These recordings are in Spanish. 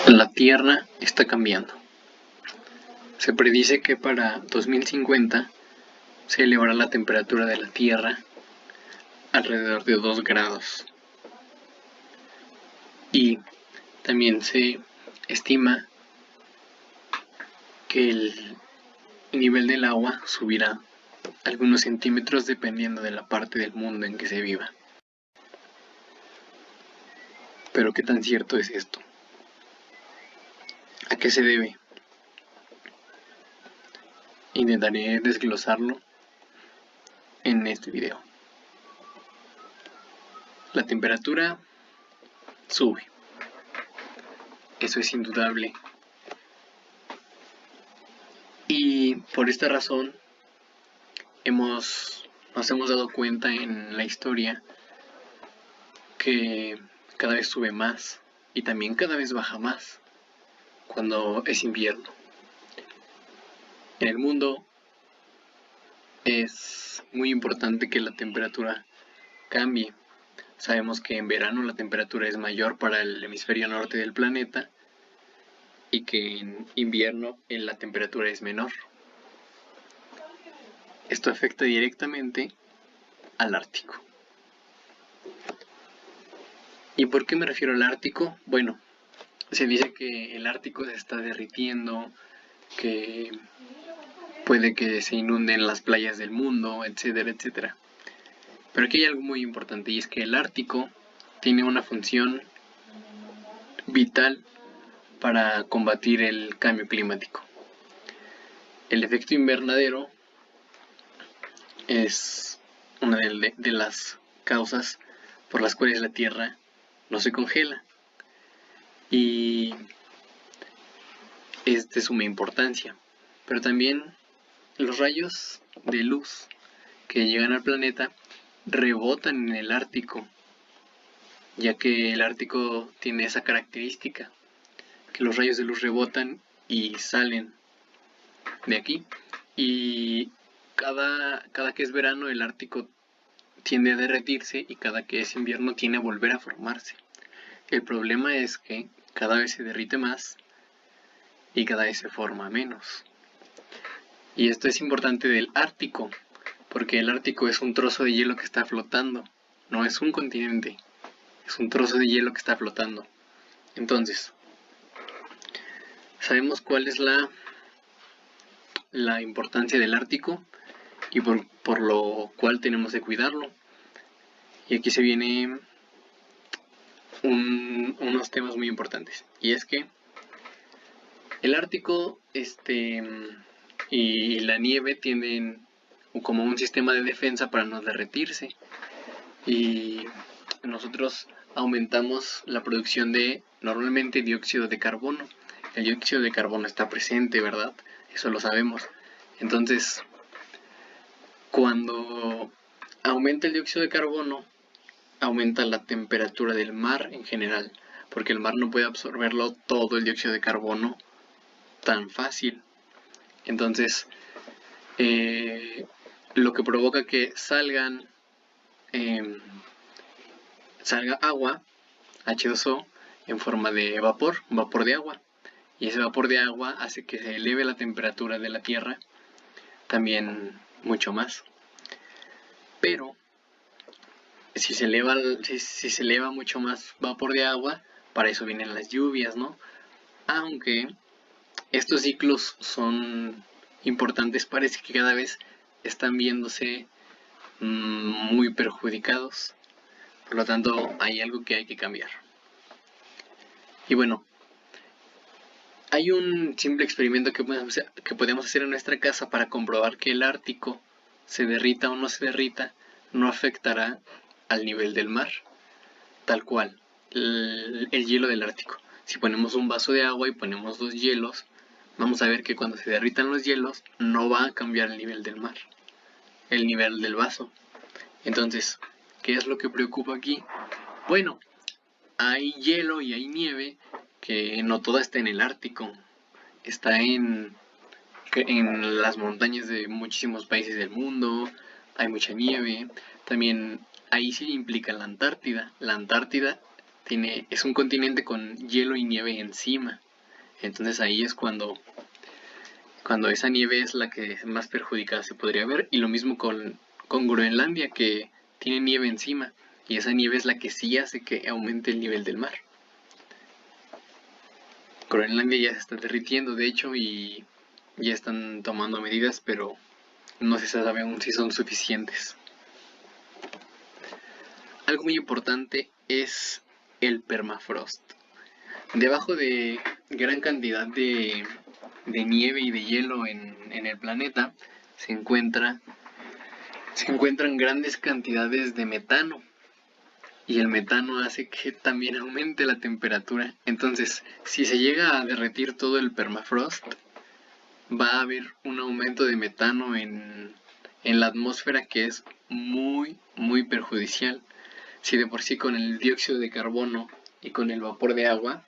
La Tierra está cambiando. Se predice que para 2050 se elevará la temperatura de la Tierra alrededor de 2 grados. Y también se estima que el nivel del agua subirá algunos centímetros dependiendo de la parte del mundo en que se viva. Pero ¿qué tan cierto es esto? ¿A qué se debe? Intentaré desglosarlo en este video. La temperatura sube. Eso es indudable. Y por esta razón nos hemos dado cuenta en la historia que cada vez sube más y también cada vez baja más cuando es invierno. En el mundo es muy importante que la temperatura cambie. Sabemos que en verano la temperatura es mayor para el hemisferio norte del planeta y que en invierno la temperatura es menor. Esto afecta directamente al Ártico. ¿Y por qué me refiero al Ártico? Bueno, se dice que el Ártico se está derritiendo, que puede que se inunden las playas del mundo, etcétera, etcétera. Pero aquí hay algo muy importante y es que el Ártico tiene una función vital para combatir el cambio climático. El efecto invernadero es una de las causas por las cuales la Tierra no se congela y es de suma importancia. Pero también los rayos de luz que llegan al planeta rebotan en el Ártico, ya que el Ártico tiene esa característica, que los rayos de luz rebotan y salen de aquí, y cada que es verano el Ártico tiende a derretirse y cada que es invierno tiende a volver a formarse. El problema es que cada vez se derrite más y cada vez se forma menos. Y esto es importante del Ártico, porque el Ártico es un trozo de hielo que está flotando, no es un continente, es un trozo de hielo que está flotando. Entonces, sabemos cuál es la importancia del Ártico y por lo cual tenemos que cuidarlo. Y aquí se vienen unos temas muy importantes, y es que el Ártico y la nieve tienen como un sistema de defensa para no derretirse, y nosotros aumentamos la producción de normalmente dióxido de carbono. El dióxido de carbono está presente, ¿verdad? Eso lo sabemos. Entonces, cuando aumenta el dióxido de carbono, aumenta la temperatura del mar en general, porque el mar no puede absorberlo todo el dióxido de carbono tan fácil. Entonces, lo que provoca que salga agua, H2O, en forma de vapor de agua. Y ese vapor de agua hace que se eleve la temperatura de la Tierra también mucho más. Pero si se eleva mucho más vapor de agua, para eso vienen las lluvias, ¿no? Aunque estos ciclos son importantes, parece que cada vez están viéndose muy perjudicados. Por lo tanto, hay algo que hay que cambiar. Y bueno, hay un simple experimento que podemos hacer en nuestra casa para comprobar que el Ártico se derrita o no se derrita, no afectará al nivel del mar, tal cual, el hielo del Ártico. Si ponemos un vaso de agua y ponemos 2 hielos, vamos a ver que cuando se derritan los hielos no va a cambiar el nivel del mar, el nivel del vaso. Entonces, ¿qué es lo que preocupa aquí? Bueno, hay hielo y hay nieve, que no toda está en el Ártico, está en las montañas de muchísimos países del mundo, hay mucha nieve. También ahí sí implica la Antártida. La Antártida es un continente con hielo y nieve encima. Entonces ahí es cuando esa nieve es la que más perjudicada se podría ver. Y lo mismo con Groenlandia, que tiene nieve encima. Y esa nieve es la que sí hace que aumente el nivel del mar. Groenlandia ya se está derritiendo, de hecho, y ya están tomando medidas, pero no se sabe aún si son suficientes. Algo muy importante es el permafrost. Debajo de gran cantidad de nieve y de hielo en el planeta se encuentran grandes cantidades de metano. Y el metano hace que también aumente la temperatura. Entonces, si se llega a derretir todo el permafrost, va a haber un aumento de metano en la atmósfera que es muy, muy perjudicial. Si de por sí con el dióxido de carbono y con el vapor de agua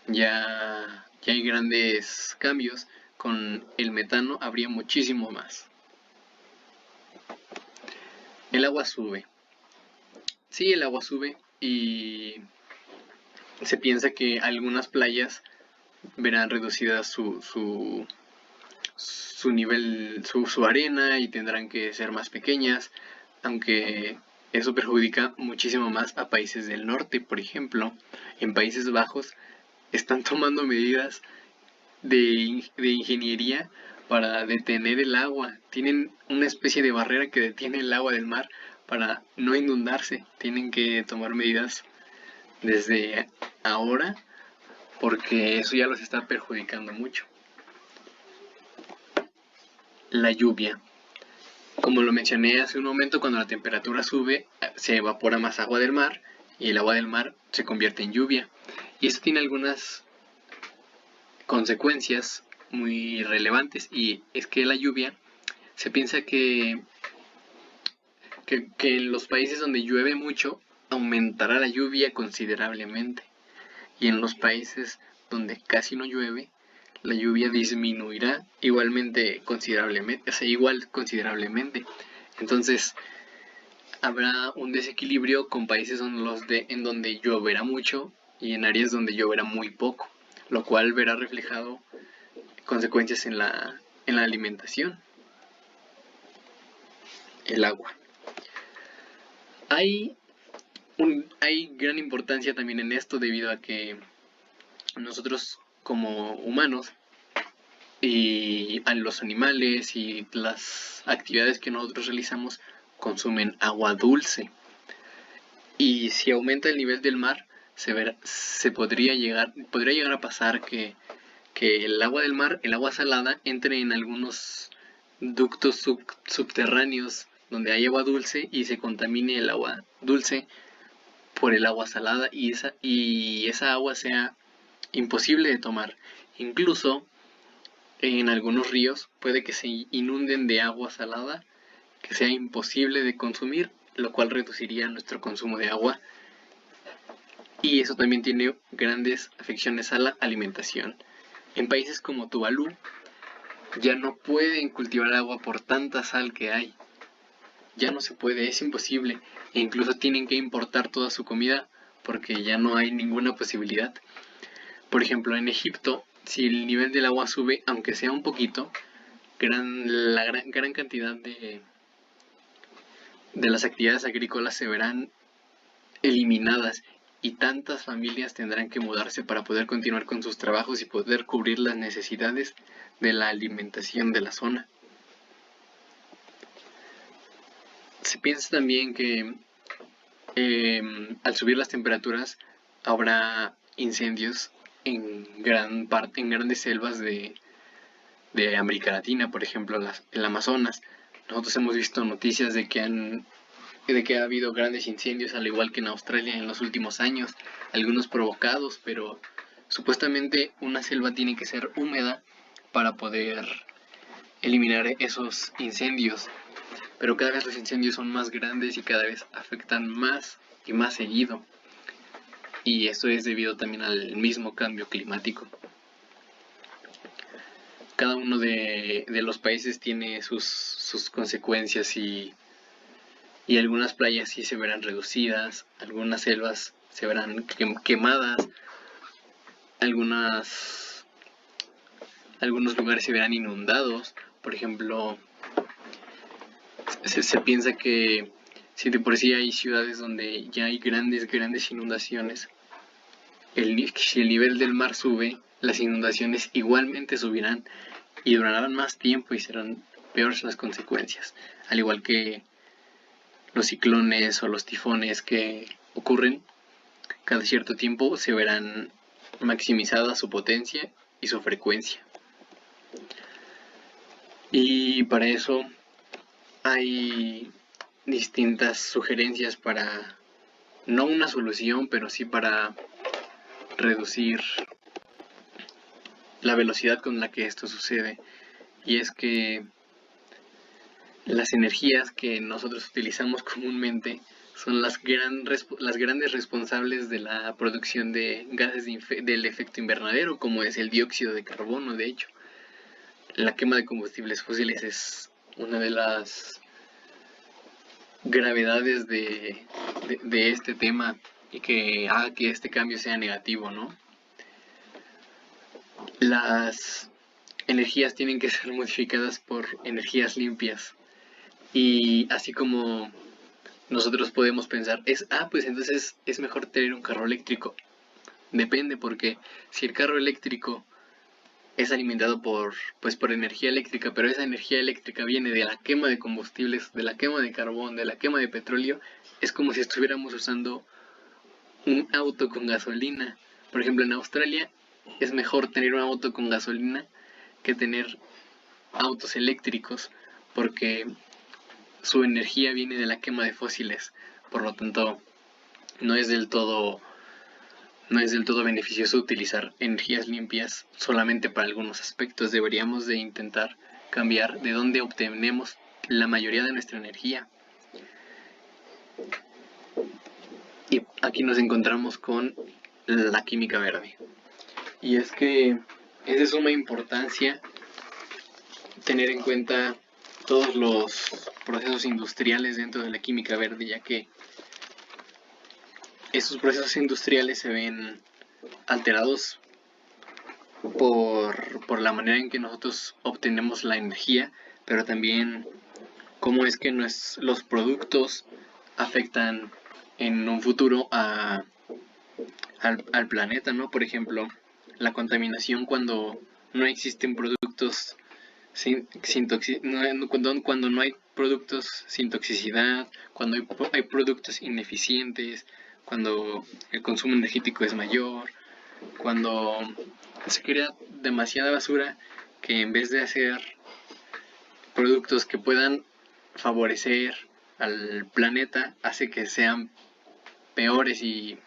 ya hay grandes cambios, con el metano habría muchísimo más. El agua sube. Sí, el agua sube y se piensa que algunas playas verán reducida su nivel, su arena, y tendrán que ser más pequeñas, aunque eso perjudica muchísimo más a países del norte. Por ejemplo, en Países Bajos están tomando medidas de ingeniería para detener el agua. Tienen una especie de barrera que detiene el agua del mar para no inundarse. Tienen que tomar medidas desde ahora porque eso ya los está perjudicando mucho. La lluvia. Como lo mencioné hace un momento, cuando la temperatura sube, se evapora más agua del mar y el agua del mar se convierte en lluvia. Y esto tiene algunas consecuencias muy relevantes, y es que la lluvia, se piensa que en los países donde llueve mucho aumentará la lluvia considerablemente, y en los países donde casi no llueve la lluvia disminuirá igualmente considerablemente, considerablemente. Entonces habrá un desequilibrio con países en donde lloverá mucho y en áreas donde lloverá muy poco, lo cual verá reflejado consecuencias en la alimentación. El agua. Hay gran importancia también en esto, debido a que nosotros como humanos y a los animales y las actividades que nosotros realizamos consumen agua dulce. Y si aumenta el nivel del mar, podría llegar a pasar que el agua del mar, el agua salada, entre en algunos ductos subterráneos donde hay agua dulce y se contamine el agua dulce por el agua salada, y esa agua sea imposible de tomar. Incluso en algunos ríos puede que se inunden de agua salada, que sea imposible de consumir, lo cual reduciría nuestro consumo de agua, y eso también tiene grandes afecciones a la alimentación. En países como Tuvalu ya no pueden cultivar agua por tanta sal que hay. Ya no se puede, es imposible, e incluso tienen que importar toda su comida porque ya no hay ninguna posibilidad. Por ejemplo, en Egipto, si el nivel del agua sube, aunque sea un poquito, la gran cantidad de las actividades agrícolas se verán eliminadas, y tantas familias tendrán que mudarse para poder continuar con sus trabajos y poder cubrir las necesidades de la alimentación de la zona. Se piensa también que al subir las temperaturas habrá incendios en grandes selvas de América Latina, por ejemplo el Amazonas. Nosotros hemos visto noticias de que ha habido grandes incendios, al igual que en Australia en los últimos años, algunos provocados, pero supuestamente una selva tiene que ser húmeda para poder eliminar esos incendios. Pero cada vez los incendios son más grandes y cada vez afectan más y más seguido. Y esto es debido también al mismo cambio climático. Cada uno de los países tiene sus consecuencias y y algunas playas sí se verán reducidas, algunas selvas se verán quemadas, algunos lugares se verán inundados. Por ejemplo, se piensa que si de por sí hay ciudades donde ya hay grandes inundaciones, si el nivel del mar sube, las inundaciones igualmente subirán y durarán más tiempo y serán peores las consecuencias. Al igual que los ciclones o los tifones que ocurren, cada cierto tiempo se verán maximizada su potencia y su frecuencia. Y para eso hay distintas sugerencias para, no una solución, pero sí para reducir la velocidad con la que esto sucede. Y es que las energías que nosotros utilizamos comúnmente son las grandes responsables de la producción de gases del efecto invernadero, como es el dióxido de carbono. De hecho, la quema de combustibles fósiles es una de las gravedades de este tema y que haga que este cambio sea negativo, ¿no? Las energías tienen que ser modificadas por energías limpias, y así como nosotros podemos pensar, pues entonces es mejor tener un carro eléctrico. Depende, porque si el carro eléctrico es alimentado por energía eléctrica, pero esa energía eléctrica viene de la quema de combustibles, de la quema de carbón, de la quema de petróleo, es como si estuviéramos usando un auto con gasolina. Por ejemplo, en Australia es mejor tener un auto con gasolina que tener autos eléctricos, porque su energía viene de la quema de fósiles. Por lo tanto, no es del todo beneficioso utilizar energías limpias solamente para algunos aspectos. Deberíamos de intentar cambiar de dónde obtenemos la mayoría de nuestra energía. Y aquí nos encontramos con la química verde. Y es que es de suma importancia tener en cuenta todos los procesos industriales dentro de la química verde, ya que esos procesos industriales se ven alterados por la manera en que nosotros obtenemos la energía, pero también cómo es que los productos afectan en un futuro al planeta, ¿no? Por ejemplo, la contaminación cuando no existen productos cuando no hay productos sin toxicidad, cuando hay productos ineficientes, cuando el consumo energético es mayor, cuando se crea demasiada basura, que en vez de hacer productos que puedan favorecer al planeta, hace que sean peores, y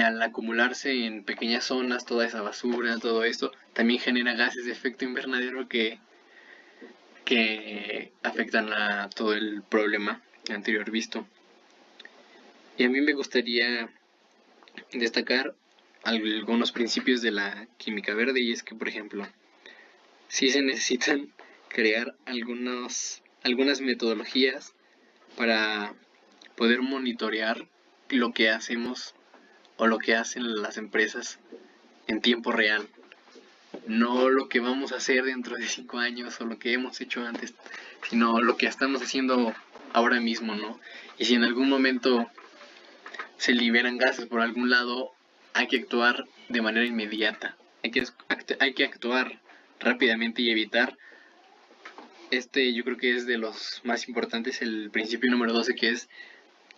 al acumularse en pequeñas zonas toda esa basura, todo esto, también genera gases de efecto invernadero que afectan a todo el problema anterior visto. Y a mí me gustaría destacar algunos principios de la química verde, y es que, por ejemplo, sí se necesitan crear algunas metodologías para poder monitorear lo que hacemos o lo que hacen las empresas en tiempo real, no lo que vamos a hacer dentro de 5 años o lo que hemos hecho antes, sino lo que estamos haciendo ahora mismo, ¿no? Y si en algún momento se liberan gases por algún lado, hay que actuar de manera inmediata, hay que actuar rápidamente y evitar. Yo creo que es de los más importantes, el principio número 12, que es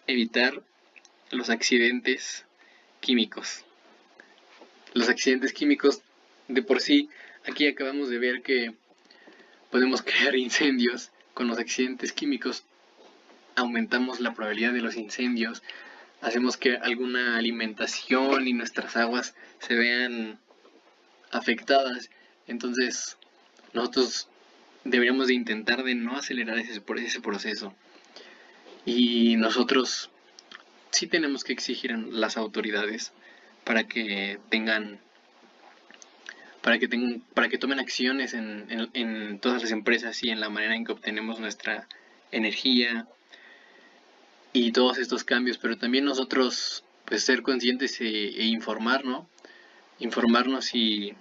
evitar los accidentes químicos. Los accidentes químicos, de por sí, aquí acabamos de ver que podemos crear incendios. Con los accidentes químicos aumentamos la probabilidad de los incendios, hacemos que alguna alimentación y nuestras aguas se vean afectadas. Entonces, nosotros deberíamos de intentar de no acelerar ese proceso. Y nosotros sí tenemos que exigir a las autoridades para que tomen acciones en todas las empresas y en la manera en que obtenemos nuestra energía, y todos estos cambios, pero también nosotros pues ser conscientes e informar, ¿no? Informarnos y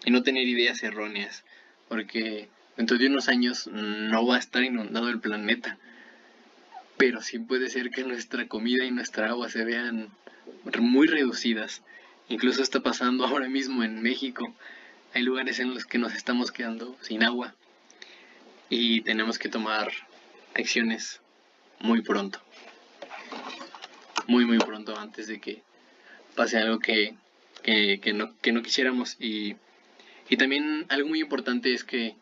no tener ideas erróneas, porque dentro de unos años no va a estar inundado el planeta, pero sí puede ser que nuestra comida y nuestra agua se vean muy reducidas. Incluso está pasando ahora mismo en México. Hay lugares en los que nos estamos quedando sin agua y tenemos que tomar acciones muy pronto. Muy pronto antes de que pase algo que no quisiéramos. Y también algo muy importante es que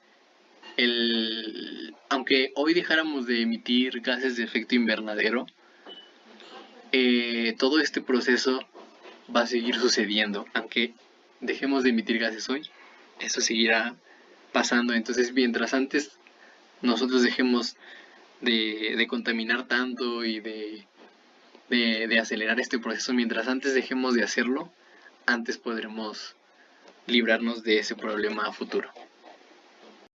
aunque hoy dejáramos de emitir gases de efecto invernadero, todo este proceso va a seguir sucediendo. Aunque dejemos de emitir gases hoy, eso seguirá pasando. Entonces, mientras antes nosotros dejemos de contaminar tanto y de acelerar este proceso, mientras antes dejemos de hacerlo, antes podremos librarnos de ese problema a futuro.